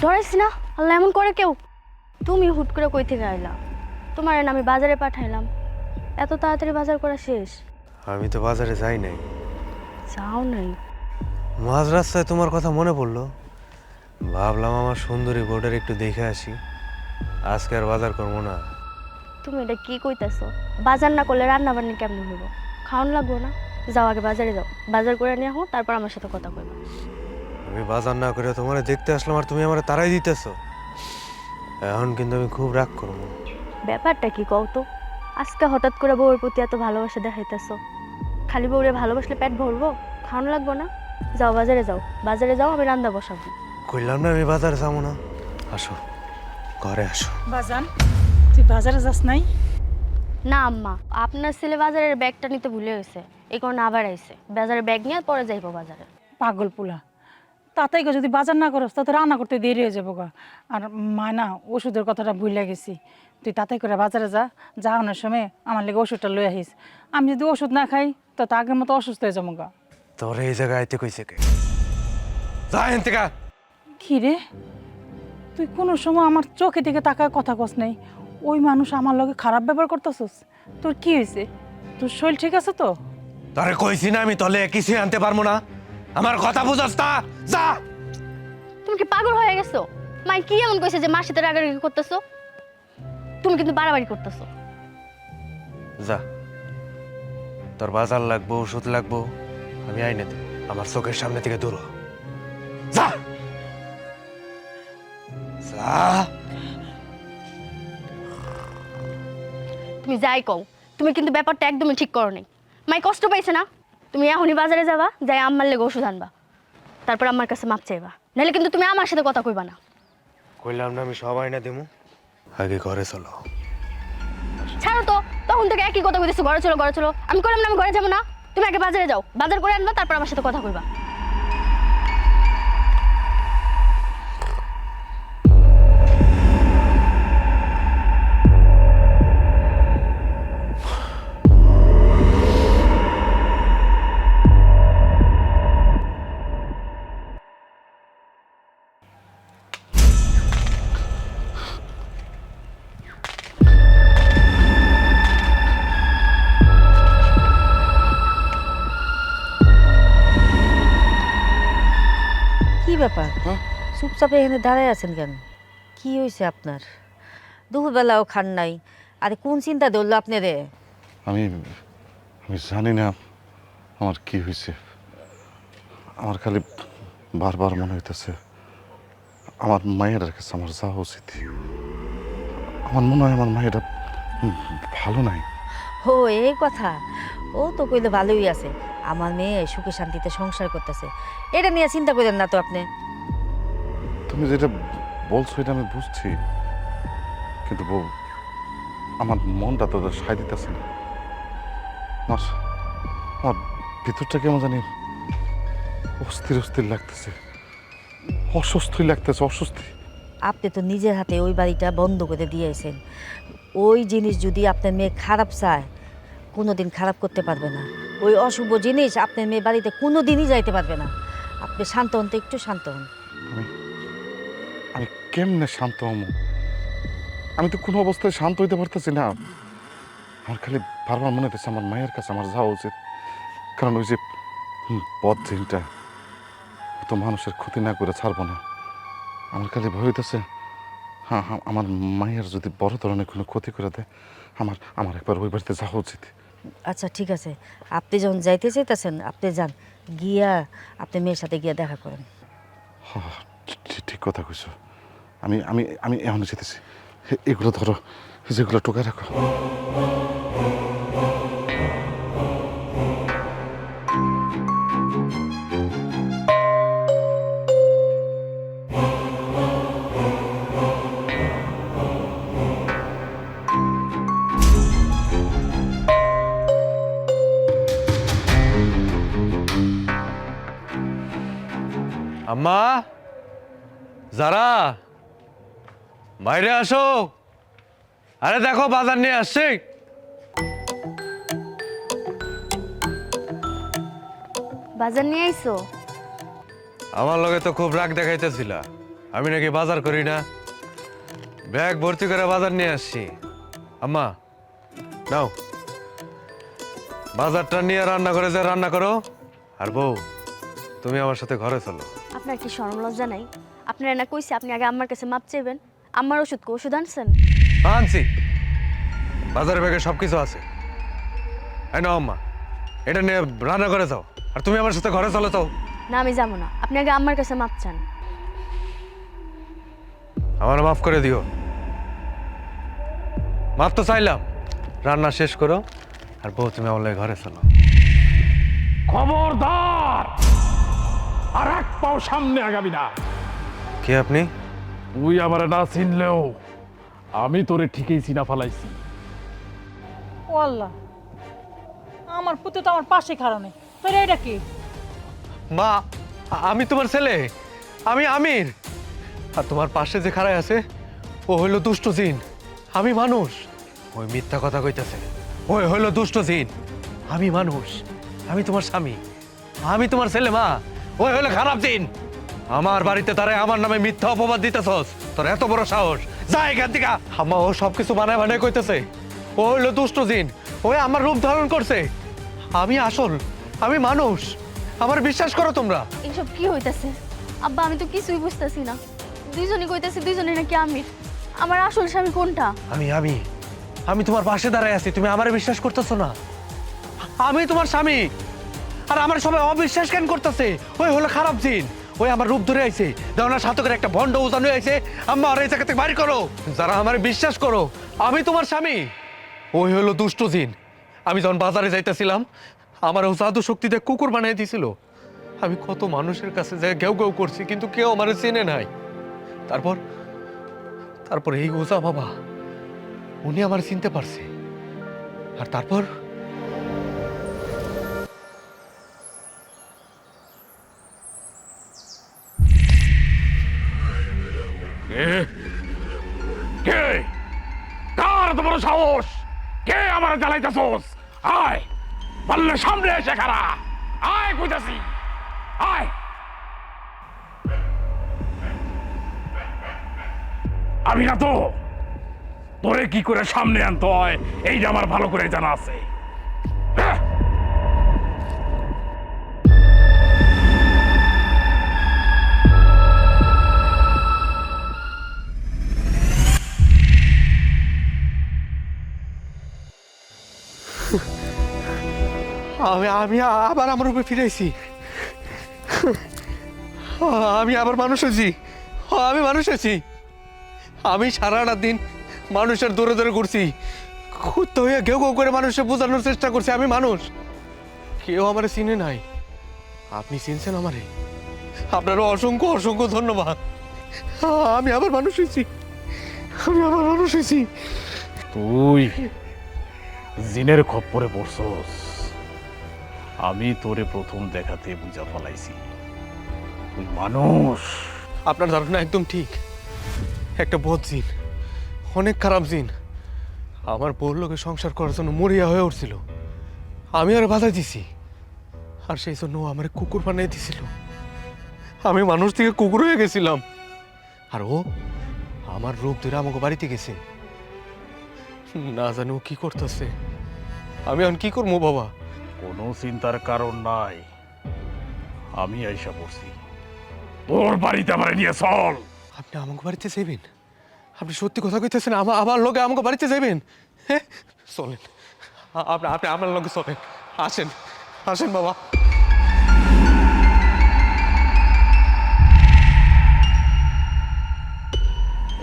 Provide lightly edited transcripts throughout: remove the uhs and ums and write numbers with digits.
ডরাইছি না, আল্লাহ এমন করে কেউ? তুমি হুট করে কই থেকে আইলা? তোমার আমি বাজারে পাঠাইলাম, এত তাড়াতাড়ি বাজার করা শেষ? আমি তো বাজারে যাই নাই। যাও নাই? মাঝ রাস্তায় তোমার কথা মনে পড়লো, ভাবলাম আমার সুন্দরী বোর্ডের একটু দেখে আসি। আজকে আর বাজার করবো না। তুমি এটা কি কইতাছো? বাজার না করলে রান্না বান্না কেমন হইব? খাওয়ান লাগবো না? যাও আগে বাজারে যাও, বাজার করে নিয়ে হোক, তারপর আমার সাথে কথা কইবা। আমি বাজার না করে তোমার দেখতে আসলাম আর তুমি আমার তারাই দিতেছো। এখন কিন্তু আমি খুব রাগ করবো। ব্যাপারটা কি কও তো? আজকে হঠাৎ করে বউয়ের প্রতি এত ভালোবাসা দেখাইতেছো। খালি বউরে ভালোবাসলে পেট ভরবো? খাওয়ানো লাগবো না? যাও বাজারে যাও, বাজারে যাও, আমি রান্না বসাবো। কইলাম না আমি বাজারে যাবো না। আসো, ঘরে আসো। বাজান, তুই বাজারে যাস নাই? না আম্মা, আপনার ছেলে বাজারের ব্যাগটা নিতে ভুলে গেছে, এই কারণে আবার আইছে। বাজারের ব্যাগ নিয়ে পরে যাইবো বাজারে। পাগল পোলা, তাতেই যদি বাজার না করস তাতে রান্না করতে দেরি হয়ে যাবো গা। আর মায়না ওষুধের কথাটা ভুলে গেছি। তুই তাতে করে বাজারে যা, যাওয়ানোর সময় আমার লেগে ওষুধটা লই আহিস। আমি যদি ওষুধ না খাই তো আগের মতো অসুস্থ হয়ে যাবো গা। তোর এই জায়গায় আইতে কইছে কে? যা এখান থেকে। কি রে, তুই কোনো সময় আমার চোখে দিকে তাকায় কথা কস নাই? ওই মানুষ আমার লগে খারাপ ব্যবহার করতেছস? তোর কি হয়েছে? তোর শরীর ঠিক আছে তো? তোরে কইছি না আমি তলে কিছুই আনতে পারবো না। আমার কথা বুঝাস না, যা। তুমি কি পাগল হয়ে গেছো? মাই কি এমন কইছে যে মার সাথে রাগারাগি করতেছো? তুমি কিন্তু বাড়াবাড়ি করতেছো। যা, তোর বাজার লাগবো, ওষুধ লাগবো, আমি আইনে দেব। আমার চোখের সামনে থেকে দূর হ। যা যা। তুমি যাই কও, তুমি কিন্তু ব্যাপারটা একদমই ঠিক করো নাই। মাই কষ্ট পাইছে না? তুমি এখনই বাজারে যাবা, যাই আম্মার লেগে ওষুধ আনবা, তারপর আমার কাছে মাপ চাইবা, নাহলে কিন্তু তুমি আমার সাথে কথা কইবা না। কইলাম না আমি সব আইনা দেবো। আগে ঘরে চলো। ছাড়ো তো, তখন থেকে একই কথা কইতেছো, ঘরে চলো ঘরে চলো। আমি কইলাম না আমি ঘরে যাবো না? তুমি আগে বাজারে যাও, বাজার করে আনবা, তারপর আমার সাথে কথা কইবা। কি ব্যাপার? চুপচাপে এখানে দাঁড়ায় আছেন কেন? কি হয়েছে আপনার? দুপুরবেলাও খান নাই, আরে কোন চিন্তা ধরলো আপনারে? আমি আমি জানি না আমার কি হয়েছে। আমার খালি বারবার মনে হইতেছে আমার মায়ের কাছে আমার যাওয়া উচিত। আমার মনে হয় আমার মায়েরা ভালো নাই। ও এই কথা? ও তো কইলে ভালোই আছে, আমার মেয়ে সুখে শান্তিতে সংসার করতেছে, এটা নিয়ে চিন্তা করেন না তো আপনি। তুমি যেটা বলছো এটা আমি বুঝছি, কিন্তু বউ, আমার মনটা তো সায় দিতেছে না। আমার আমার ভিতরটা কেমন জানি অস্থির অস্থির লাগতেছে, অস্বস্তি লাগতেছে, অস্বস্তি। আপনি তো নিজের হাতে ওই বাড়িটা বন্ধ করে দিয়েছেন। ওই জিনিস যদি আপনার মেয়ে খারাপ চায়, কোনোদিন খারাপ করতে পারবে না। ওই অশুভ জিনিস আপনার মেয়ে বাড়িতে কোনো দিনই যাইতে পারবে না। আপনি শান্ত হন তো, একটু শান্ত হন। আমি আমি কেমনে শান্ত হমু? আমি তো কোনো অবস্থায় শান্ত হইতে পারতেছি না। আমার খালি বারবার মনে হচ্ছে আমার মায়ের কাছে আমার যাওয়া উচিত, কারণ ওই যে পথ ঝিলটা তো মানুষের ক্ষতি না করে ছাড়বো না। আমার খালি ভয় হইতেছে, হ্যাঁ হ্যাঁ, আমার মায়ের যদি বড় ধরনের কোনো ক্ষতি করে দেয়, আমার আমার একবার ওই বাড়িতে যাওয়া উচিত। আচ্ছা ঠিক আছে, আপনি যখন যাইতে চাইতেছেন আপনি যান, গিয়া আপনি মেয়ের সাথে গিয়া দেখা করেন। হ্যাঁ, ঠিক কথা কইছো। আমি আমি আমি এখন যেতেছি। এগুলো ধরো, যেগুলো টোকা রাখো। আম্মা, যারা বাইরে আসো। আরে দেখো বাজার নিয়ে আসছে। বাজার নিয়ে আইছো? আমার লগে তো খুব রাগ দেখাইতেছিলা, আমি নাকি বাজার করি না, ব্যাগ ভর্তি করে বাজার নিয়ে আসছি। আম্মা নাও, বাজারটা নিয়ে রান্না করে যা রান্না করো। আর বউ, তুমি আমার সাথে ঘরে চলো। আপনার কি শরম লজ্জা নাই? আপনার না কইছে আপনি আগে আম্মার কাছে মাপ চাইবেন। আম্মার ওষুধ আনছেন? আনছি, বাজারের ব্যাগে সবকিছু আছে। এই নাও আম্মা, এটা নিয়ে রান্না করে যাও। আর তুমি আমার সাথে ঘরে চলো তো। না, আমি যাবো না। আপনি আগে আম্মার কাছে মাপ চান। আমার মাফ করে দিও। মাফ তো চাইলাম, রান্না শেষ করো। আর বউ, তুমি আমার লাগে ঘরে চলো। খবরদার, আর এক পাও সামনে আগাবি না। কে আপনি? তুই আমার না চিনলেও আমি তোরে ঠিকই চিনা ফেলাইছি। ও আল্লাহ, আমার পুত্র তো আমার পাশে খাড়ানে, তোর এটা কি? মা, আমি তোমার ছেলে, আমি আমির। আর তোমার পাশে যে খাড়ায় আছে ও হইল দুষ্ট জিন, আমি মানুষ। ওই মিথ্যা কথা কইতাছে, ওই হইল দুষ্ট জিন, আমি মানুষ। আমি তোমার স্বামী, আমি তোমার ছেলে। মা, ওই হইল খারাপ জিন। আমার বাড়িতে তারা আমার নামে মিথ্যা অপবাদ দিতেছস, তোর এত বড় সাহস! যা এখান থেকে। আম্মা, ও সবকিছু বানায় বানায় কইতেছে। ও হইল দুষ্ট জিন, ওই আমার রূপ ধারণ করছে। আমি আসল, আমি মানুষ। আমার বিশ্বাস করো তোমরা। এইসব কি হইতাছে আব্বা? আমি তো কিছুই বুঝতেছি না। দুইজনই কইতাছে দুইজনই নাকি আমির। আমার আসল স্বামী কোনটা? আমি আমি আমি তোমার পাশে দাঁড়ায় আছি, তুমি আমারে বিশ্বাস করতেছো না? আমি তোমার স্বামী, আর আমার সবাই অবিশ্বাস কেন করতেছে? ওই হলো খারাপ জিন, ওই আমার রূপ ধরে আইছে। দেওয়ার সাথে করে একটা ভণ্ড উজানো আইছে। আম্মা, আর এই জায়গা থেকে বাড়ি করো। যারা আমারে বিশ্বাস করো, আমি তোমার স্বামী। ওই হলো দুষ্ট জিন। আমি যখন বাজারে যাইতেছিলাম, আমার ও জাদু শক্তিতে কুকুর বানিয়ে দিছিল। আমি কত মানুষের কাছে যাই গেউ গেউ করছি, কিন্তু কেউ আমারে চেনে নাই। তারপর তারপর এই ওজা বাবা, উনি আমার চিনতে পারছে। আর তারপর কে কে কার এত বড় সাহস? কে আমার জ্বালাইতেছস? আয়, পারলে সামনে এসে খাড়া। আয় কইতাছি, আয়। আমি না তো তোরে কি করে সামনে আনতে হয় এইটা আমার ভালো করে জানা আছে। হ্যাঁ। আমি আবার আমার উপরে ফিরেছি। আমি আবার মানুষ হয়েছি। আমি মানুষ হয়েছি। আমি সারাটা দিন মানুষের দৌড়ে দৌড়ে ঘুরছি, খুঁজতে হয়ে ঘেউ ঘেউ করে মানুষের বোঝানোর চেষ্টা করছি আমি মানুষ। কেউ আমারে চিনে নাই। আপনি চিনছেন আমারে, আপনারও অসংখ্য অসংখ্য ধন্যবাদ। আমি আবার মানুষ হয়েছি। আমি আবার মানুষ হয়েছি। তুই জিনের খপ্পরে পড়ছস। আমি তোরে প্রথম দেখাতে বুঝা ফলাইছি তুই মানুষ। আপনার ধারণা একদম ঠিক। একটা বদ জিন, অনেক খারাপ জিন, আমার বউর লোকে সংসার করার জন্য মরিয়া হয়ে উঠছিল। আমি আর বাধা দিছি, আর সেই জন্য ও আমার কুকুর বানিয়ে দিছিল। আমি মানুষ থেকে কুকুর হয়ে গেছিলাম। আর ও আমার রূপ ধরে আমাকে বাড়িতে গেছে। না জানি ও কি করতেছে। আমি এখন কি করবো বাবা? কোনো চিন্তার কারণ নাই, আমি আইসা পড়ছি। তোর বাড়িতে আমার নিয়ে চল। আপনি আমাকে বাড়িতে যাইবেন? আপনি সত্যি কথা কইতেছেন? আমার লোকে আমাকে বাড়িতে যাইবেন? হ্যাঁ, চলেন। আপনি আপনি আমার লোকে চলেন। আসেন, আসেন বাবা।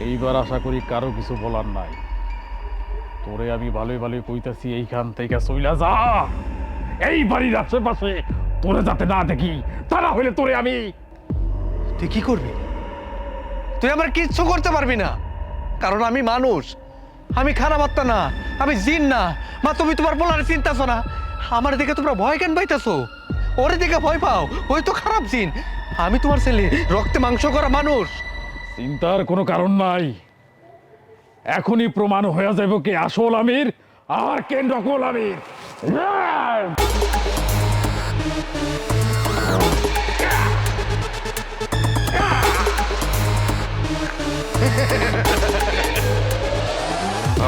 এইবার আশা করি কারো কিছু বলার নাই। তোরে আমি ভালোই ভালোই কইতাছি, এইখান থেকে চইলা যা। এই বাড়ির আশেপাশে তোরে যাতে না দেখি, তা না হইলে তোরে আমি। তুই কি করবি? তুই আমার কিচ্ছু করতে পারবি না, কারণ আমি মানুষ। আমি খারাপ আত্মা না, আমি জিন না। মা, তুমি তোমার বলার চিন্তাছো না? আমার দিকে তোমরা ভয় কেন পাইতেছো? ওরে দিকে ভয় পাও, ওই তো খারাপ জিন। আমি তোমার ছেলে, রক্তে মাংস করা মানুষ। চিন্তার কোনো কারণ নাই। এখনই প্রমাণ হয়ে যাবে কে আসল আমির আর কে নকল আমির।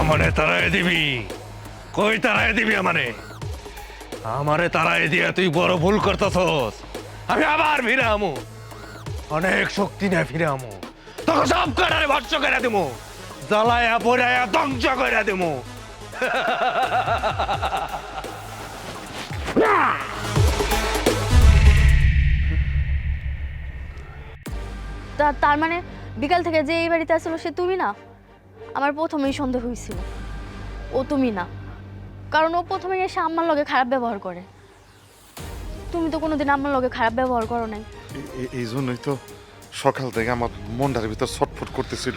আমারে তারাই দিবি? কই তারাই দিবি আমারে? আমারে তারাই দিয়া তুই বড় ভুল করতেছস। আমি আবার ফিরে আমু, অনেক শক্তি নিয়ে ফিরে আমু, তোকে সব কাটারে ভস্য করে দেবো, জ্বালায়া পোড়ায়া ধ্বংস করে দেবো। তার মানে বিকাল থেকে যে এই বাড়িতে আসলো সে তুমি না? আমার প্রথমেই সন্দেহ হয়েছিল ও তুমি না, কারণ ও প্রথমে এসে আম্মার লগে খারাপ ব্যবহার করে। তুমি তো কোনোদিন আম্মার লগে খারাপ ব্যবহার করো নাই। এই জন্যই তো সকাল থেকে আমার মনটার ভিতর ছটফট করতেছিল।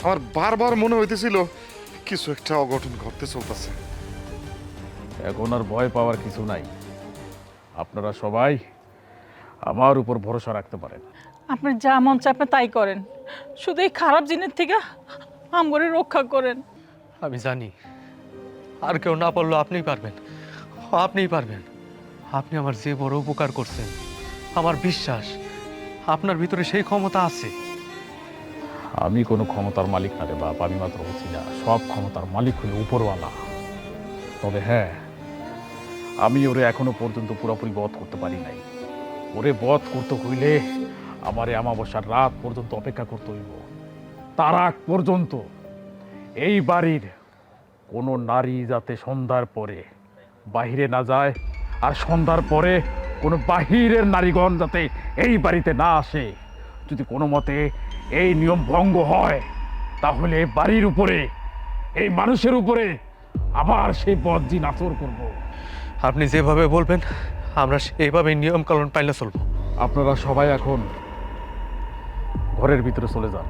আমার বারবার মনে হইতেছিল কিছু একটা অঘটন ঘটতে চলতেছে। এখন আর ভয় পাওয়ার কিছু নাই। আপনারা সবাই আমার উপর ভরসা রাখতে পারেন। আপনি যা মন চায় আপনি তাই করেন, শুধু এই খারাপ জিনিস থেকে আমগরে রক্ষা করেন। আমি জানি আর কেউ না পারলেও আপনিই পারবেন, আপনিই পারবেন। আপনি আমার যে বড় উপকার করছেন, আমার বিশ্বাস আপনার ভিতরে সেই ক্ষমতা আছে। আমি কোনো ক্ষমতার মালিক না রে বাপ, আমি মাত্র হচ্ছি না। সব ক্ষমতার মালিক হলো উপরওয়ালা। তবে হ্যাঁ, আমি ওরে এখনো পর্যন্ত পুরোপুরি বধ করতে পারি নাই। ওরে বধ করতে হইলে আমারে অমাবস্যার রাত পর্যন্ত অপেক্ষা করতে হইব। তার আগ পর্যন্ত এই বাড়ির কোনো নারী যাতে সন্ধ্যার পরে বাহিরে না যায়, আর সন্ধ্যার পরে কোনো বাহিরের নারীগণ যাতে এই বাড়িতে না আসে। যদি কোনো মতে এই নিয়ম ভঙ্গ হয়, তাহলে বাড়ির উপরে, এই মানুষের উপরে আবার সেই বজ্জি নাচর করব। আপনি যেভাবে বলবেন আমরা সেইভাবে নিয়ম কানুন পাইলে চলবো। আপনারা সবাই এখন ঘরের ভিতরে চলে যান।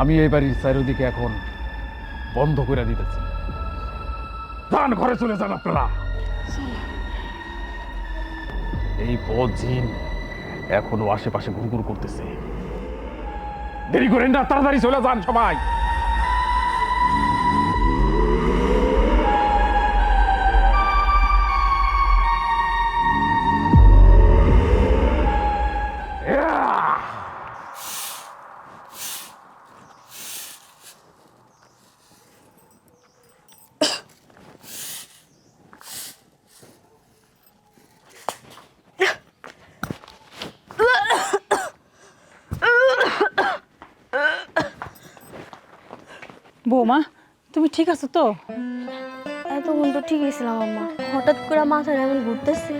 আমি এই বাড়ির চারিদিকে এখন বন্ধ করে দিতেছি। যান, ঘরে চলে যান আপনারা। এই বজ্জিন এখনো আশেপাশে ঘুরঘুর করতেছে। দেরি করেন না, তাড়াতাড়ি চলে যান সবাই। বৌমা, তুমি ঠিক আছো তো? এতক্ষণ তো ঠিকই ছিলাম আম্মা, হঠাৎ করে মাথায় এমন ঘুরতেছে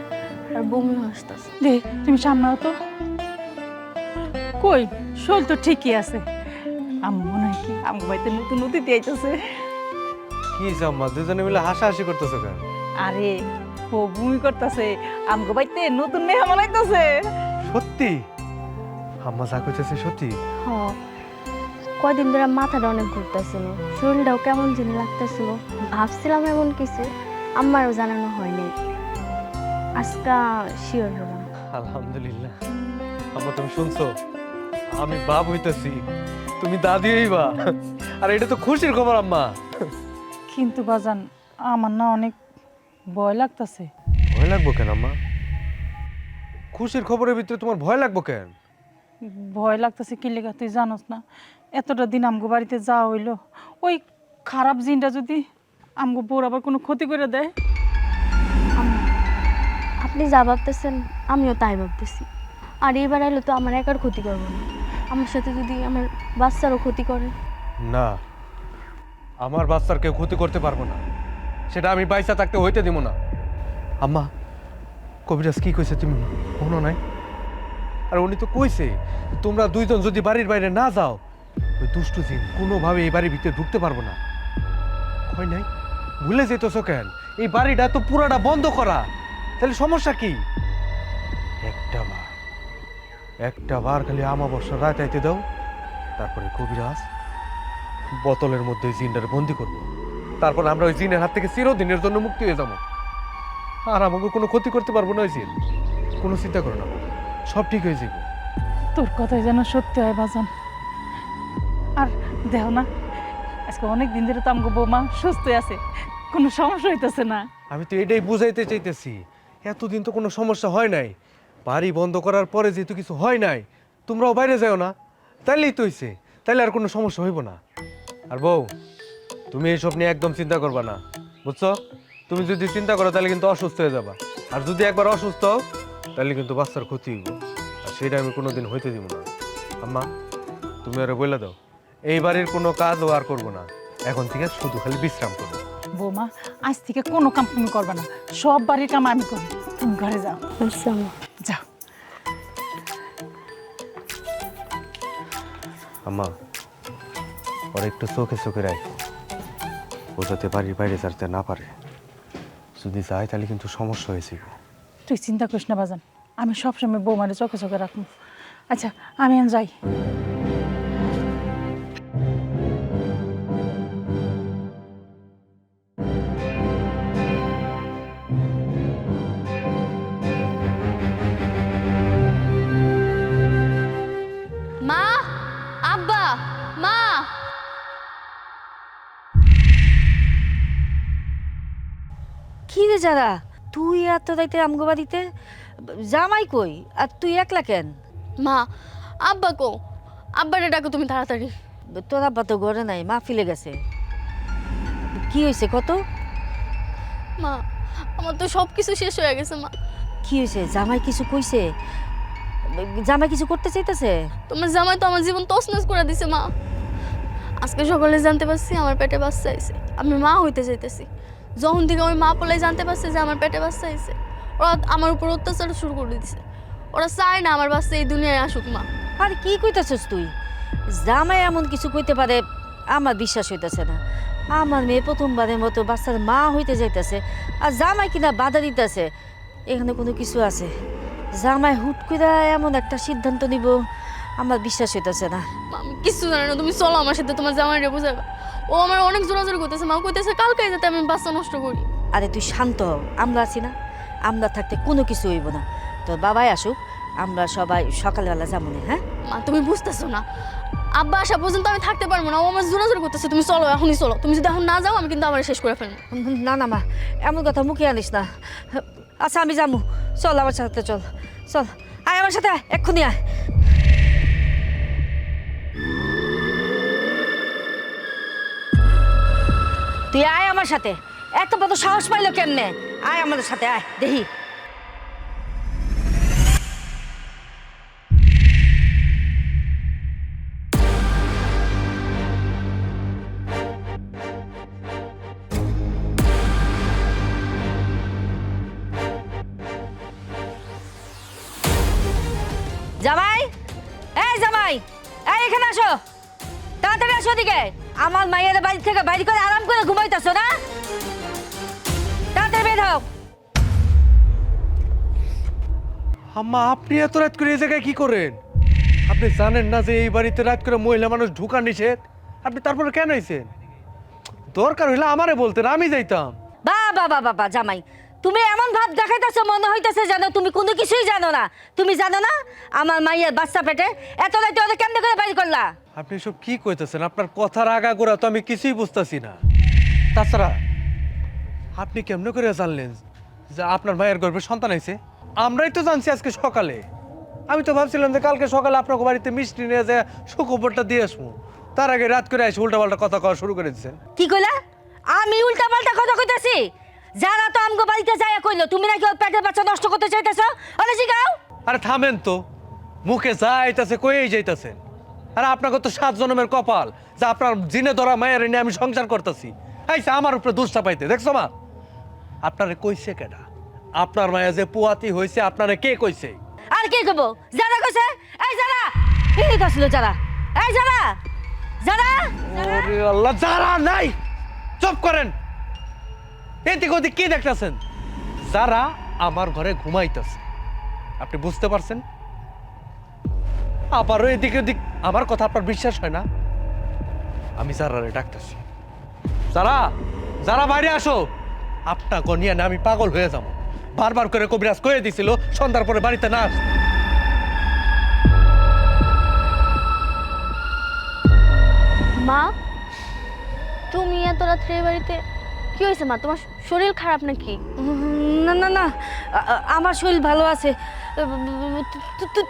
আর বমি আসতেছে। দে তুমি সামনে তো। কই, শরীর তো ঠিকই আছে। আম্মু মনে হয় কি আমগো বাড়িতে নতুন অতিথি আইতেছে। কি জাম্মা, দুজনে মিলে হাসাহাসি করতেছো কেন? আরে ও বমি করতেছে, আমগো বাড়িতে নতুন মেহমান আইতেছে। সত্যি? আম্মা যা কইতেছে সত্যি? হ, কয়দিন ধরে মাথাটা অনেক ঘুরতেছিল, শরীরটাও কেমন জানি লাগতেছিল। ভাবছিলাম এমন কিছু, আম্মারও জানানো হয়নি। আজকা শিওর হলাম। আলহামদুলিল্লাহ। আম্মা তুমি শুনছো, আমি বাপ হইতেছি, তুমি দাদি হইবা। আর এটা তো খুশির খবর আম্মা। কিন্তু বাজান, আমার না অনেক ভয় লাগতেছে। ভয় লাগবো কেন আম্মা? খুশির খবরের ভিতরে তোমার ভয় লাগবো কেন? ভয় লাগতেছে কি লেগা তুই জানোস না? এতটা দিন আমগো বাড়িতে যাওয়া হইলো, ওই খারাপ জিনটা যদি আমগো বউর আবার কোনো ক্ষতি করে দেয়। আম্মা, আপনি যা ভাবতেছেন আমিও তাই ভাবতেছি। আর এবার এলে তো আমার একার ক্ষতি করবো না, আমার সাথে যদি আমার বাচ্চারও ক্ষতি করে। না, আমার বাচ্চার কেউ ক্ষতি করতে পারবো না, সেটা আমি বাইসা থাকতে হইতে দিব না। আম্মা, কবিরাজ কি কইছে তুমি শোনো নাই? আর উনি তো কইছে তোমরা দুইজন যদি বাড়ির বাইরে না যাও, ওই দুষ্টু জিন কোনোভাবে এই বাড়ির ভিতরে ঢুকতে পারবো না। কই নাই? ভুলে যেতেছো কেন? এই বাড়িটা তো পুরাটা বন্ধ করা, তাহলে সমস্যা কি? একটা বার খালি আমাবস্যার রাত আইতে দাও, তারপরে কবিরাজ বোতলের মধ্যে ওই জিনটারে বন্দি করবো। তারপর আমরা ওই জিনের হাত থেকে চিরদিনের জন্য মুক্তি হয়ে যাবো, আর আমাকে কোনো ক্ষতি করতে পারবো না ওই জিন। কোনো চিন্তা করো না, সব ঠিক হয়ে যাবে। তোর কথাই যেন সত্যি হয় বাজান। আর দেহ না, আজকে অনেক দিন ধরে তো আমগো বৌমা সুস্থ আছে, কোনো সমস্যা হইতেছে না। আমি তো এটাই বুঝাইতে চাইতেছি, এতদিন তো কোনো সমস্যা হয় নাই। বাড়ি বন্ধ করার পরে যেহেতু কিছু হয় নাই, তোমরাও বাইরে যাও না, তাইলেই তো হইছে, তাইলে আর কোনো সমস্যা হইব না। আর বউ, তুমি এইসব নিয়ে একদম চিন্তা করবা না, বুঝছো? তুমি যদি চিন্তা করো তাহলে কিন্তু অসুস্থ হয়ে যাবা, আর যদি একবার অসুস্থ হও তাহলে কিন্তু বাচ্চার ক্ষতি হইব, আর সেটা আমি কোনোদিন হইতে দিব না। আম্মা, তুমি আরো বলে দাও এই বাড়ির কোনো কাজ ও আর করবো না, এখন থেকে শুধু খালি বিশ্রাম করবো। বৌমা, আজ থেকে কোনো কাম তুমি করবে না, সব বাড়ির কাম আমি করি। তুমি ঘরে যাও, আচ্ছা আম্মা। যাও। আম্মা, ওর একটু চোখে চোখে রাখো, ও যাতে বাড়ির বাইরে ছাড়তে না পারে, যদি যায় তাহলে কিন্তু সমস্যা হয়েছে। তুই চিন্তা করিস না বাজান, আমি সবসময় বৌমারে চোখে চোখে রাখবো। আচ্ছা, আমি এখন যাই। মা, আব্বা, মা। কি রে যারা, তুই এত রাইতে আমগো বাড়িতে? জামাই কই, আর তুই একলা কেন? মা, আব্বা কো? আব্বারে ডাকো তুমি তাড়াতাড়ি। তোর আব্বা তো ঘরে নাই, মা ফিলে গেছে। কি হয়েছে কত? মা, আমার তো সব কিছু শেষ হয়ে গেছে মা। কি হয়েছে? জামাই কিছু কইছে? জামাই কিছু করতে চাইতেছে? তোমার জামাই তো আমার জীবন তছনছ করে দিছে মা। আজকে সকালে জানতে পারছি আমার পেটে বাচ্চা আইছে, আমি মা হইতে চাইতেছি। যখন থেকে আমি মা বলে জানতে পারছি যে আমার পেটে বাচ্চা আইছে, ওরা আমার উপর অত্যাচার শুরু করে দিছে। ওরা চায় না আমার বাচ্চা এই দুনিয়ায় আসুক মা। আর কি কইতাছস তুই? জামাই এমন কিছু কইতে পারে? আমার বিশ্বাস হইতাছে না। আমার মেয়ে প্রথমবারের মতো বাচ্চার মা হইতে যাইতাছে, আর জামাই কিনা বাধা দিতেছে। এখানে কোনো কিছু আছে। জামাই হুট করে এমন একটা সিদ্ধান্ত নিব, আমার বিশ্বাস হইতাছে না। মা, আমি কিছু জানি না, তুমি চলো আমার সাথে, তোমার জামাইরে বুঝাবা। ও আমার অনেক জোরাজোরি করতেছে মা, কইতেছে কালকে যাতে আমি বাচ্চা নষ্ট করি। আরে তুই শান্ত হও, আমরা আছি না? আমরা থাকতে কোনো কিছু হইব না। তোর বাবাই আসুক, আমরা সবাই সকালবেলা যাবো না। হ্যাঁ মা, তুমি বুঝতেছো না, আব্বা আসা পর্যন্ত আমি থাকতে পারবো না। ও আমার জোরাজোরি করতেছে, তুমি চলো, এখনই চলো। তুমি যদি এখন না যাও আমি কিন্তু আমার শেষ করে ফেলবো। না না মা, এমন কথা মুখে আনিস না। আচ্ছা আমি যাবো, চল আমার সাথে, চল চল, আয় আমার সাথে, এক্ষুনি আয়। তুই আয় আমার সাথে। এত বড় সাহস পাইলো কেমনে? আয় আমাদের সাথে, আয় দেখি। জামাই, এই জামাই, এই এখানে আসো, তাড়াতাড়ি আসো দিকে। আমার মায়ের বাড়ি থেকে বাইরে করে আরাম করে ঘুমাইতেছো না? তাড়াতাড়ি বের হও। আম্মা, আপনি এত রাত করে এই জায়গায় কি করেন? আপনি জানেন না যে এই বাড়িতে রাত করে মহিলা মানুষ ঢুকা নিষেধ? আপনি তারপরে কেন আইছেন? দরকার হইলে আমারে বলতেন, আমি যাইতাম। বাবা বাবা বাবা জামাই, তুমি এমন ভাব দেখাইতেছো মনে হইতেছে জানো তুমি কোনো কিছুই জানো না। তুমি জানো না আমার মাইয়ের বাচ্চা পেটে? এত রাতে ওদের কেমনে করে বাইর করলা? আপনি সব কি কইতেছেন? আপনার কথার আগাগোড়া তো আমি কিছুই বুঝতেছি না। তাছাড়া আপনি কেমনে করে জানলেন যে আপনার মায়ের গর্ভে সন্তান হয়েছে? আমরাই তো জানছি আজকে সকালে। আমি তো ভাবছিলাম যে কালকে সকালে আপনার বাড়িতে মিষ্টি নিয়ে যায় সুখবরটা দিয়ে আসবো, তার আগে রাত করে এসে উল্টাপাল্টা কথা কওয়া শুরু করে দিচ্ছেন। কি কইলা? আমি উল্টা পাল্টা কথা কইতাছি? যারা তো আমগো বাড়িতে যায় কইলো তুমি নাকি ওর পেটের বাচ্চা নষ্ট করতে চাইতেছো, আরে শিখাও। আরে থামেন তো, মুখে যাইতাছে কয়েই যাইতাছেন। আরে আপনাকে তো 7 জন্মের কপাল যে আপনার জিনে ধরা মায়ের নিয়ে আমি সংসার করতেছি। আইসা আমার উপরে দোষটা পাইতে দেখছো মা? আপনারে কইছে কেডা? আপনার মায়া যে পুয়াতি হয়েছে আপনারে কে কইছে? আর কি কইবো? যারা কইছে, এই যারা কি কইছিল? যারা, এই যারা, যারা। ওরে আল্লাহ, যারা নাই, চুপ করেন। এদিক ওদিক কি দেখতেছেন? যারা আমার ঘরে ঘুমাইতেছে, আপনি বুঝতে পারছেন? আবারও এদিক ওদিক, আমার কথা আপনার বিশ্বাস হয় না? আমি যারারে ডাকতেছি। যারা, যারা বাইরে আসো। আপনার গনিয়া না আমি পাগল হয়ে যাবো। বারবার করে কবিরাজ কয়ে দিছিল সন্ধ্যার পরে বাড়িতে না আসতে। মা, তুমি এত রাত্রে এ বাড়িতে কি হয়েছে মা, তোমার শরীর খারাপ নাকি? না না না, আমার শরীর ভালো আছে।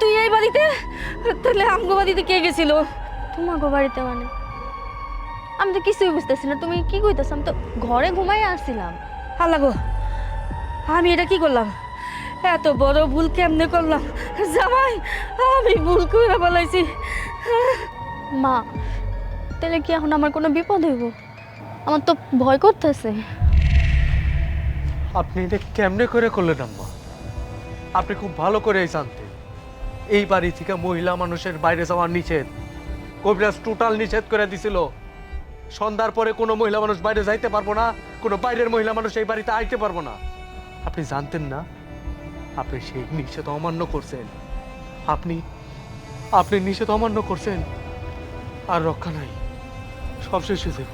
তুই এই বাড়িতে, তাহলে আমগো বাড়িতে কে গেছিল? তোমাকে বাড়িতে মানে? আমি তো কিছুই বুঝতেছি না, তুমি কি কইতেছ? আমি তো ঘরে ঘুমাই আসছিলাম। আল্লাহ গো, আমি এটা কি করলাম? এত বড় ভুল কেমনে করলাম জামাই? আমি ভুল করে বলাইছি। মা, তাহলে কি এখন আমার কোনো বিপদ হইব? আমার তো ভয় করতেছে। আপনি এটা কেমনে করে করলেন আম্মা? আপনি খুব ভালো করে জানতেন এই বাড়ি থেকে মহিলা মানুষের বাইরে যাওয়ার নিষেধ। কবিরাজ টোটাল নিষেধ করে দিছিল, সন্ধ্যার পরে কোনো মহিলা মানুষ বাইরে যাইতে পারবো না, কোনো বাইরের মহিলা মানুষ এই বাড়িতে আইতে পারবো না। আপনি জানতেন না? আপনি সেই নিষেধ অমান্য করছেন। আপনি আপনি নিষেধ অমান্য করছেন, আর রক্ষা নাই, সব শেষ হয়ে যাব।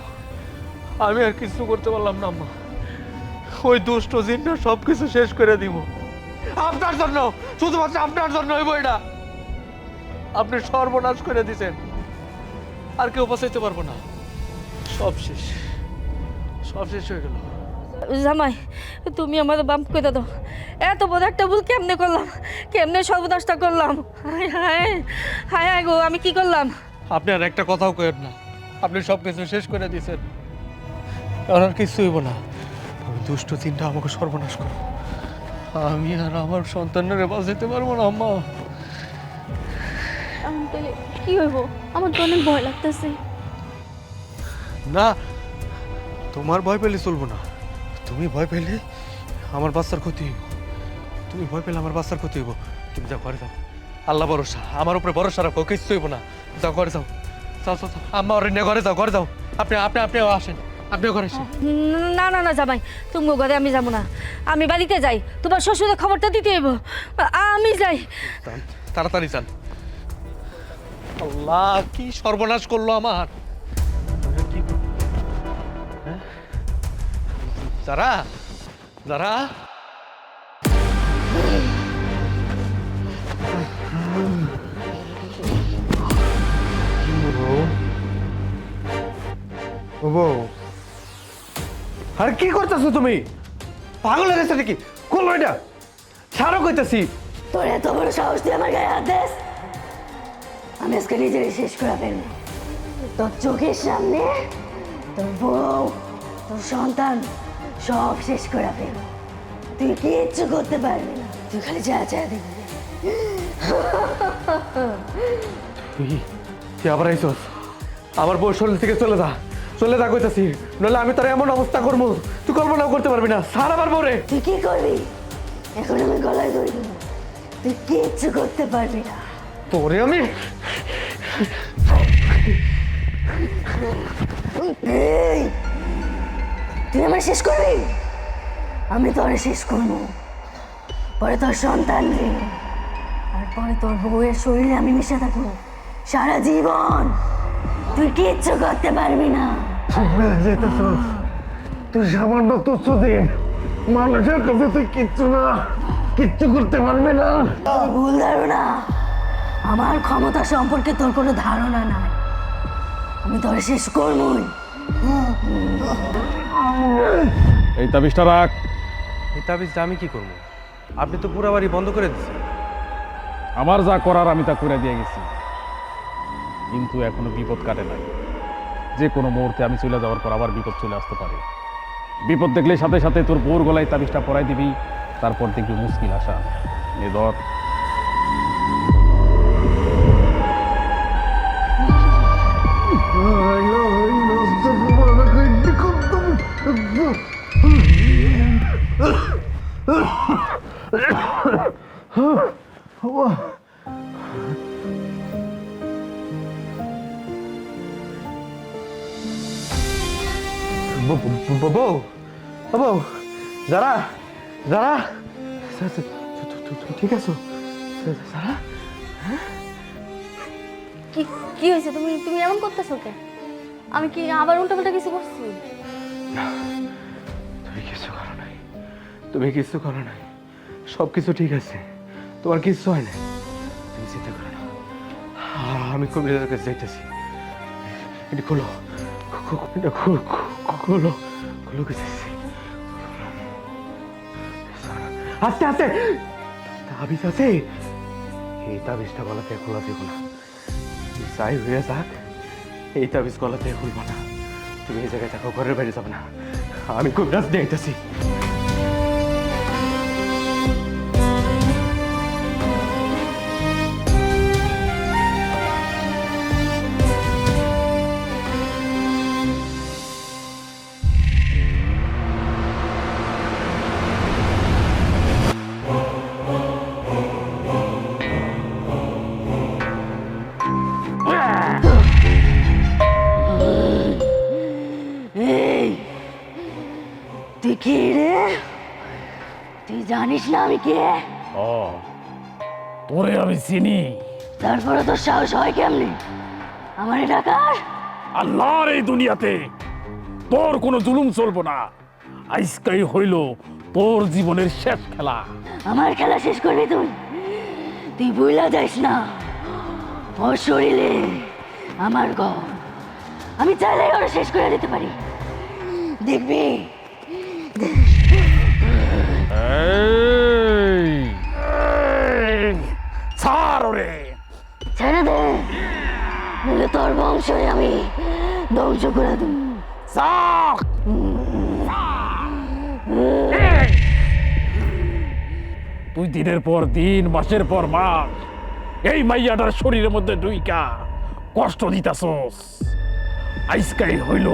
আমি আর কিছু করতে পারলাম না আম্মা। ওই দুষ্ট জিনটা সব কিছু শেষ করে দিব আপনার জন্য, শুধুমাত্র আপনার জন্য হইব এটা। আপনি সর্বনাশ করে দিছেন, আর কেউ বাঁচাইতে পারবো না। সব শেষ, সব শেষ হয়ে গেল। জামাই, তুমি আমার বাম করে দাও। এত বড় একটা ভুল কেমনে করলাম? কেমনে সর্বনাশটা করলাম? হায় হায় হায় হায় গো, আমি কি করলাম? আপনি আর একটা কথাও করেন না, আপনি সব কিছু শেষ করে দিয়েছেন। আর কিছু হইব না। ওই দুষ্ট চিন্তা আমাকে সর্বনাশ করো। আমি আর আমার সন্তানের বাঁচাইতে পারবো না আম্মা। এখন তাহলে কি হইব? আমার তো অনেক ভয় লাগতেছে। না, তোমার ভয় পেলে চলবো না। তুমি ভয় পেলে আমার বাচ্চার ক্ষতি হইব। তুমি ভয় পেলে আমার বাচ্চার ক্ষতি হইব। তুমি যাও, ঘরে যাও। আল্লাহ ভরসা, আমার উপরে ভরসা রাখো, কিছু হইব না। যাও, ঘরে যাও। যাও যাও যাও। আম্মা ওরে নিয়ে ঘরে যাও, ঘরে যাও। আপনি আপনি আপনিও আসেন, আপনিও ঘরে আসেন। না না না জামাই, তুমি ঘরে আমি যাবো না। আমি বাড়িতে যাই, তোমার শ্বশুরের খবরটা দিতে হইব। আমি যাই। যান, তাড়াতাড়ি যান। আল্লাহ, কি সর্বনাশ করলো আমার। আমি কি করব? হ্যাঁ? যারা যারা আরে কি করতেছো তুমি? পাগল হয়ে গেছো নাকি? করলো এটা, ছাড়ো কইতাছি। তোর এত বড় সাহস দিয়ে আমার গায়ে হাত দিস? আমি আজকে নিজেরই শেষ করে ফেলবো। তোর চোখের সামনে তোর বউ, তোর সন্তান সব শেষ করে ফেলবো। তুই কিচ্ছু করতে পারবি না, তুই খালি যা যা দেখবি। তুই আবার আইসস? আমার বউ শরীর থেকে চলে যা, চলে যা কইতাছি, নইলে আমি তোর এমন অবস্থা করবো তুই কল্পনাও করতে পারবি না। সার আমার বউরে। তুই কি করবি? এখন আমি গলায় ধরে দেবো, তুই কিচ্ছু করতে পারবি না। তোরে আমি এই, তুই আমার শেষ করবি? আমি তোরে শেষ করবো, পরে তোর সন্তান রে, আর পরে তোর বউয়ের শরীরে আমি মিশে থাকবো সারা জীবন। তুই কিচ্ছু করতে পারবি না। তুই সামান্য তুচ্ছ দিন মানুষের কাছে তুই কিচ্ছু না, কিচ্ছু করতে পারবি না। তুই ভুল ধারণা, আমার ক্ষমতা সম্পর্কে তোর কোনো ধারণা নাই। আমি তোরে শেষ করবই। এই তাবিজটা রাখ। এই তাবিজটা আমি কি করবো? আপনি তো পুরা বাড়ি বন্ধ করে দিচ্ছেন। আমার যা করার আমি তা করে দিয়ে গেছি, কিন্তু এখনো বিপদ কাটে নাই। যে কোনো মুহূর্তে আমি চলে যাওয়ার পর আবার বিপদ চলে আসতে পারে। বিপদ দেখলে সাথে সাথে তোর বউর গলায় তাবিজটা পরাই দিবি, তারপর দেখবি মুশকিল আসা। এ ধর। বউ, বউ, যারা যারা ঠিক আছো? যারা কি কি হয়েছে? তুমি তুমি এমন করতেছো কেন? আমি কি আবার উল্টাপাল্টা কিছু করছি? তুমি কিছু করো নাই, তুমি কিছু করো নাই, সব কিছু ঠিক আছে, তোমার কিছু হয় না, তুমি চিন্তা করো না। আমি কবিরাজের কাছে যাইতেছি। এটা খোলো, এটা খোলো। লুকিয়ে আস্তে আস্তে তাবিজ আছে, এই তাবিজটা গলাতে খোলা দেবো না। যাই হয়ে যাক, এই তাবিজ গলাতে খুলবো না। তুমি এই জায়গায় থাকো, ঘরের বাইরে যাবে না। আমি কবিরাজ দিয়ে আইতেছি। তুই কে রে? তুই জানিস না আমি কে? ও তোরে আমি চিনি। তারপরে তোর সাহস হয় কেমনে আমারে ডাকার? আল্লাহর এই দুনিয়াতে তোর কোনো জুলুম চলবো না। আজকাই হইল তোর জীবনের শেষ খেলা। আমার খেলা শেষ করবি তুই? তুই ভুলা যাস না, ওর শরীরে আমার ঘর। আমি চাইলে ওরা শেষ করে দিতে পারি, দেখবি। ছাড় ওরে। ছেড়ে দে, নইলে তোর বংশই আমি ধ্বংস করে দেব। ছাড়। তুই দিনের পর দিন, মাসের পর মাস এই মাইয়াটার শরীরের মধ্যে ঢুইকা কষ্ট দিতাছস। আজকাই হইল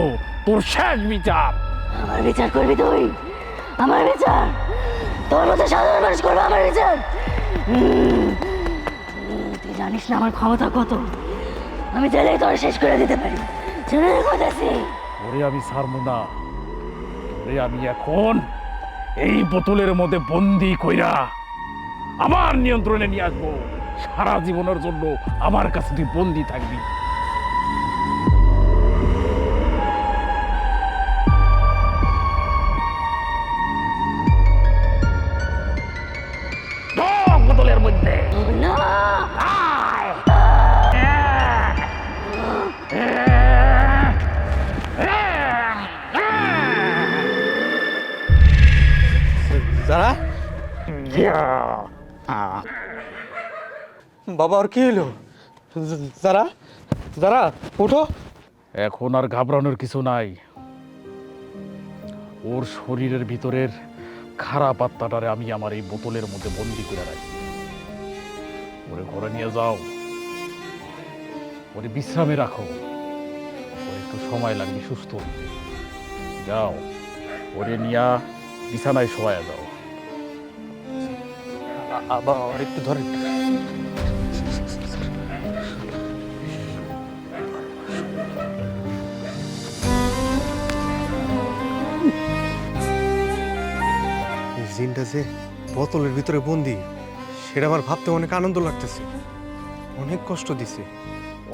তোর শেষ বিচার। আমার বিচার করবি তুই? আমার বিচার? তোর মতো সাধারণ মানুষ করবে আমার বিচার? তুই জানিস না আমার ক্ষমতা কত? আমি চাইলেই তোর শেষ করে দিতে পারি। ছেড়ে দে কইতাছি। ওরে আমি ছাড়বো না। ওরে আমি এখন এই বোতলের মধ্যে বন্দি কইরা আমার নিয়ন্ত্রণে নিয়ে আসবো। সারা জীবনের জন্য আমার কাছে তুই বন্দি থাকবি। ঢোক বোতলের মধ্যে। না, আয়। যারা বাবা, আর কি হইলো? যারা যারা উঠো। এখন আর ঘাবড়ানোর কিছু নাই। ওর শরীরের ভিতরের খারাপ আত্মাটারে আমি আমার এই বোতলের মধ্যে বন্দি করে রাখি। ওরে ঘরে নিয়ে যাও, ওরে বিশ্রামে রাখো। ওর একটু সময় লাগবে সুস্থ হতে। যাও, ওরে নিয়া বিছানায় শোয়া যাও। আবার একটু ধরেন। জিনটা যে বোতলের ভিতরে বন্দি, সেটা আমার ভাবতে অনেক আনন্দ লাগতেছে। অনেক কষ্ট দিছে,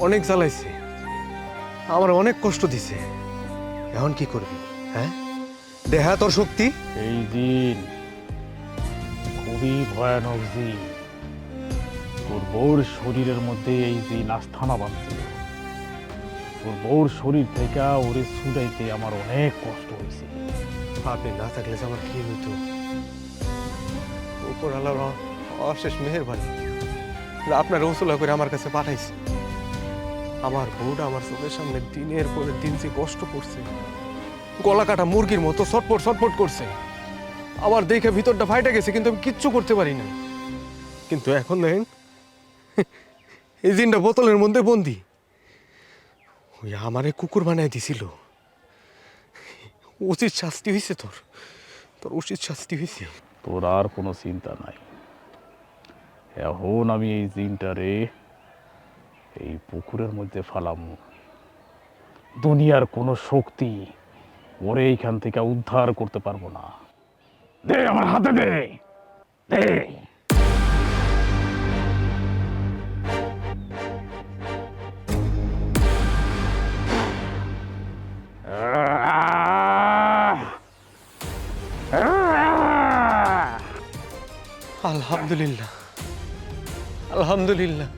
অনেক জ্বালাইছে, আমার অনেক কষ্ট দিছে। এখন কি করবি? হ্যাঁ, দেহা তোর শক্তি। এই দিন খুবই ভয়ানক জিন। তোর বউর শরীরের মধ্যে এই জিন আস্থানা বাঁধছিল। তোর বউর শরীর থেকে ওরে ছুটাইতে আমার অনেক কষ্ট হয়েছে। আপনি না থাকলে যে আমার কি হইতো? উপর আল্লাহর অশেষ মেহেরবানি, আপনার রসুলা করে আমার কাছে পাঠাইছে। আমার বউটা আমার চোখের সামনে দিনের পরে দিন যে কষ্ট করছে, গলা কাটা মুরগির মতো ছটপট ছটপট করছে। আমার দেখে ভিতরটা ফাইটে গেছে, কিন্তু আমি কিচ্ছু করতে পারি না। কিন্তু এখন দেখেন, এই দিনটা বোতলের মধ্যে বন্দি। ওই আমারে কুকুর বানাই দিছিল। উচিত শাস্তি হয়েছে তোর, তোর উচিত শাস্তি হয়েছে। তোর আর কোনো চিন্তা নাই। এখন আমি এই জিনটারে এই পুকুরের মধ্যে ফালামু। দুনিয়ার কোনো শক্তি ওরে এইখান থেকে উদ্ধার করতে পারবো না। দে আমার হাতে দে, দে। আলহামদুলিল্লাহ, আলহামদুলিল্লাহ।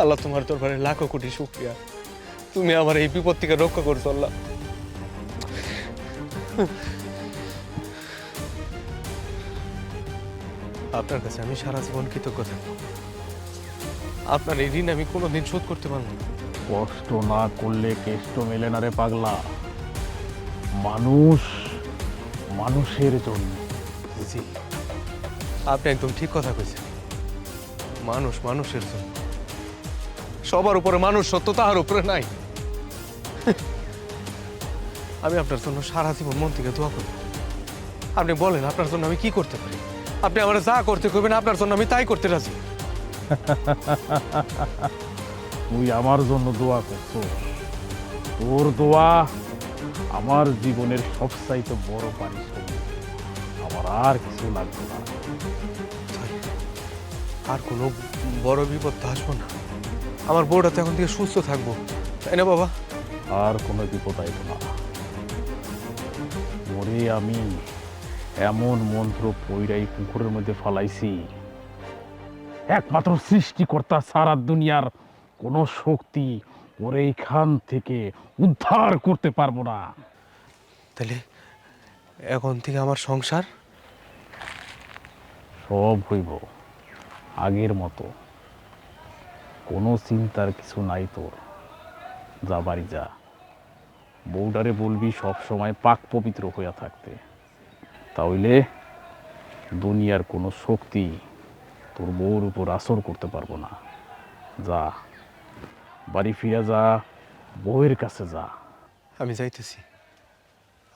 আল্লাহ, তোমার দরবারে লাখো কোটি শুকরিয়া। তুমি আমার এই বিপদ থেকে রক্ষা করছো আল্লাহ। আপনার কাছে আমি সারা জীবন কৃতজ্ঞ থাকবো। আপনার এই ঋণ আমি কোনোদিন শোধ করতে পারবো না। কষ্ট না করলে কেষ্ট মেলে না রে পাগলা। মানুষ মানুষের জন্য। জি, আপনি একদম ঠিক কথা কইছেন। মানুষ মানুষের জন্য, সবার উপরে মানুষ সত্য, তাহার উপরে নাই। আমি আপনার জন্য সারা জীবন মন থেকে দোয়া করব। আপনি বলেন আপনার জন্য আমি কি করতে পারি? আপনি আমার যা করতে কইবেন আপনার জন্য আমি তাই করতে রাজি। তুই আমার জন্য দোয়া করছো, তোর দোয়া আমার জীবনের সবচাইতে বড় পারিশ্রমিক। আমার আর কিছু লাগবে না। আর কোনো বড় বিপদ তো আসবো না। আমার বউটা তো এখন থেকে সুস্থ থাকবো, তাই না বাবা? আর কোনো বিপদ আইব না। ওরে আমি এমন মন্ত্র পইরাই পুকুরের মধ্যে ফালাইছি, একমাত্র সৃষ্টিকর্তা সারা দুনিয়ার কোন শক্তি ওরে এইখান থেকে উদ্ধার করতে পারবো না। তাহলে এখন থেকে আমার সংসার সব হইব আগের মতো, কোনো চিন্তার কিছু নাই তোর। যা বাড়ি যা, বউডারে বলবি সব সময় পাক পবিত্র হইয়া থাকতে, তাহলে দুনিয়ার কোনো শক্তি তোর বউর উপর আসর করতে পারবো না। যা বাড়ি ফিরে যা, বউয়ের কাছে যা। আমি যাইতেছি।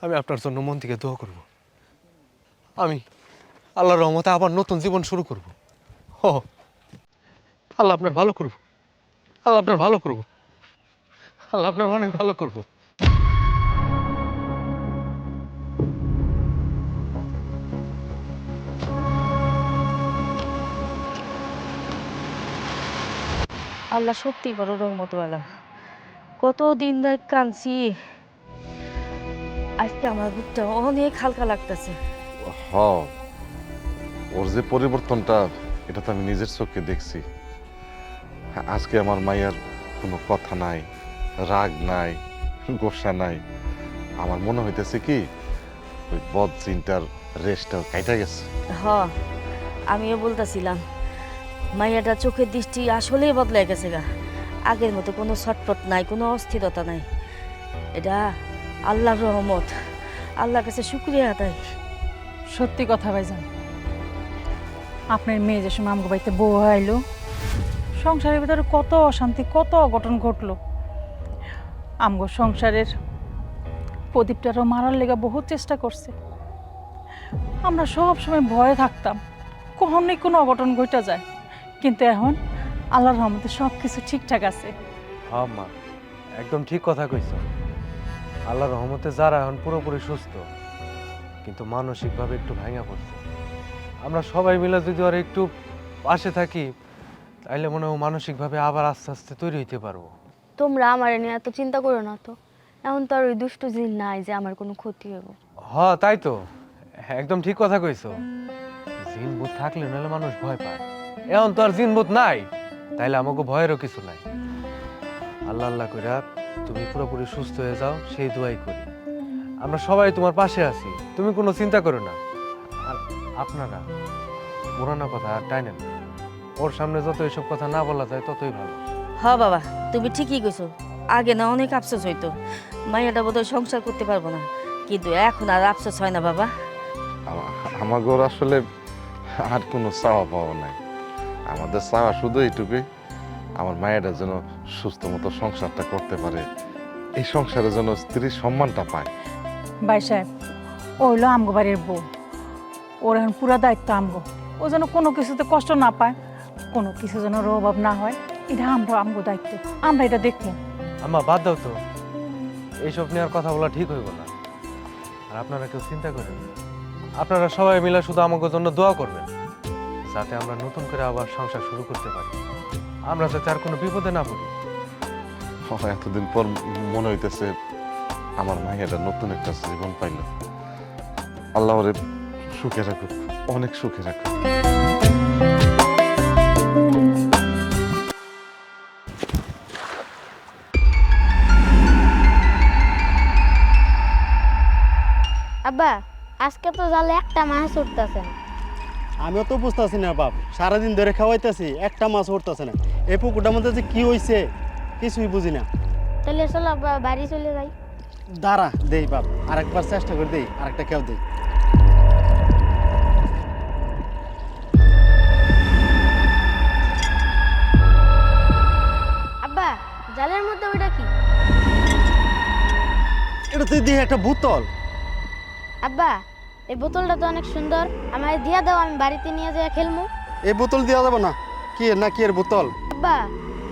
আমি আপনার জন্য মন থেকে দোয়া করব। আমি আল্লাহর রহমতে আবার নতুন জীবন শুরু করব। ও আল্লাহ আপনার ভালো করব, আল্লাহ আপনার ভালো করব, আল্লাহ আপনার অনেক ভালো করব। আল্লাহ সত্যি বড় রহমতওয়ালা। কতদিন ধরে কাঁদছি, আজকে আমার বুকটা অনেক হালকা লাগতেছে। হ, ওর যে পরিবর্তনটা এটা তো আমি নিজের চোখে দেখছি। আজকে আমার মায়ের কোনো কথা নাই, রাগ নাই, গোসা নাই। আমার মনে হইতেছে কি ওই বদ চিন্তার রেশটা কাইটা গেছে। হ, আমিও বলতেছিলাম মাইয়াটা চোখের দৃষ্টি আসলেই বদলাই গেছে গা। আগের মতো কোনো ছটপট নাই, কোনো অস্থিরতা নাই। এটা আল্লাহর রহমত, আল্লাহর কাছে শুকরিয়া আদায়। সত্যি কথা ভাইজান, আপনার মেয়ে যে সময় আমগো বাড়িতে বউ আইলো, সংসারের ভিতরে কত অশান্তি, কত অঘটন ঘটলো। আমগো সংসারের প্রদীপটারও মারার লেগে বহুত চেষ্টা করছে। আমরা সব সময় ভয়ে থাকতাম কখনই কোনো অঘটন ঘটে যায়, কিন্তু এখন আল্লাহর রহমতে সব কিছু ঠিকঠাক আছে। হ্যাঁ মা, একদম ঠিক কথা কইছ। আল্লাহর রহমতে যারা এখন পুরোপুরি সুস্থ, কিন্তু মানসিকভাবে একটু ভাঙা পড়ছে। আমরা সবাই মিলে যদি আর একটু পাশে থাকি, তাইলে মনে হয় মানসিকভাবে আবার আস্তে আস্তে তৈরি হইতে পারবো। তোমরা আমার নিয়ে এত চিন্তা করো না তো। এখন তো আর ওই দুষ্ট জিন নাই যে আমার কোনো ক্ষতি হইব। হ্যাঁ তাই তো, একদম ঠিক কথা কইছো। জিন ভূত থাকলে নাহলে মানুষ ভয় পায়, এখন তো আর জিন ভূত নাই, তাইলে আমাকে ভয়েরও কিছু নাই। আল্লাহ আল্লাহ কইরা তুমি পুরোপুরি সুস্থ হয়ে যাও, সেই দোয়াই করি। আমরা সবাই তোমার পাশে আছি, তুমি কোনো চিন্তা করো না। আর আপনারা পুরানো কথা আর টাইনেন না। ওর সামনে যত এসব কথা না বলা যায় ততই ভালো। হ বাবা, তুমি ঠিকই কইছো। আগে না অনেক আফসোস হইতো, মাইয়াটা বোধহয় সংসার করতে পারবো না, কিন্তু এখন আর আফসোস হয় না বাবা। আমাকে ওর আসলে আর কোনো চাওয়া পাওয়া নাই। আমাদের চাওয়া শুধু এইটুকুই, আমার মায়েরা যেন সুস্থ মতো সংসারটা করতে পারে, এই সংসারে যেন স্ত্রীর সম্মানটা পায়। ভাই সাহেব, ও হইলো আমগো বাড়ির বউ, ওর এখন পুরা দায়িত্ব আমগো। ও যেন কোনো কিছুতে কষ্ট না পায়, কোনো কিছু যেন ওর অভাব না হয়, এটা আমরা আমগো দায়িত্ব, আমরা এটা দেখবো। আম্মা বাদ দাও তো, এইসব নিয়ে আর কথা বলা ঠিক হইব না। আর আপনারা কেউ চিন্তা করেন না। আপনারা সবাই মিলে শুধু আমাকে জন্য দোয়া করবেন, যাতে আমরা নতুন করে আবার সংসার শুরু করতে পারি, আমরা যাতে আর কোনো বিপদে না পড়ি। এতদিন পর মনে হইতেছে আমার মায়েরা নতুন একটা জীবন পাইল। আল্লাহ ওরে সুখে রাখুক, অনেক সুখে রাখুক। আব্বা আজকে তো জালে একটা মাছ উঠতেছে না। আমিও তো বুঝতেছি না বাপ, সারাদিন ধরে খাওয়াইতেছি একটা মাছ উঠতেছে না। এই পুকুরটার মধ্যে যে কি হয়েছে কিছুই বুঝি না। তাহলে চলো আব্বা বাড়ি চলে যাই। দাঁড়া দেই বাপ, আরেকবার চেষ্টা করে দেই, আরেকটা কেউ দেই। আব্বা জালের মধ্যে ওইটা কি? এটা তুই দিয়ে একটা বোতল। আব্বা এই বোতলটা তো অনেক সুন্দর, আমায় দিয়া দাও, আমি বাড়িতে নিয়ে যাই খেলবো। এই বোতল দেওয়া যাবে না। কি এর না কি এর বোতল? আব্বা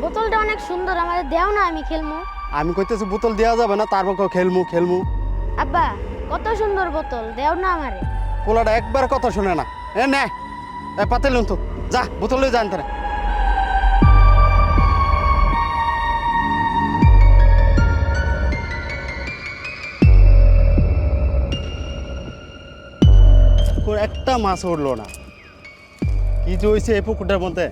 বোতলটা অনেক সুন্দর, আমাদের দেও না, আমি খেলবো। আমি কইতেছি বোতল দেওয়া যাবে না, তারপর কেউ খেলমু। আব্বা কত সুন্দর বোতল, দেও না আমারে। পোলাটা একবার কথা শুনে না। এ নে পাতেল তো, যা বোতল লয়ে যান তারা। একটা মাছ উঠলো না। কি যে হয়েছে এই পুকুরটার মধ্যে।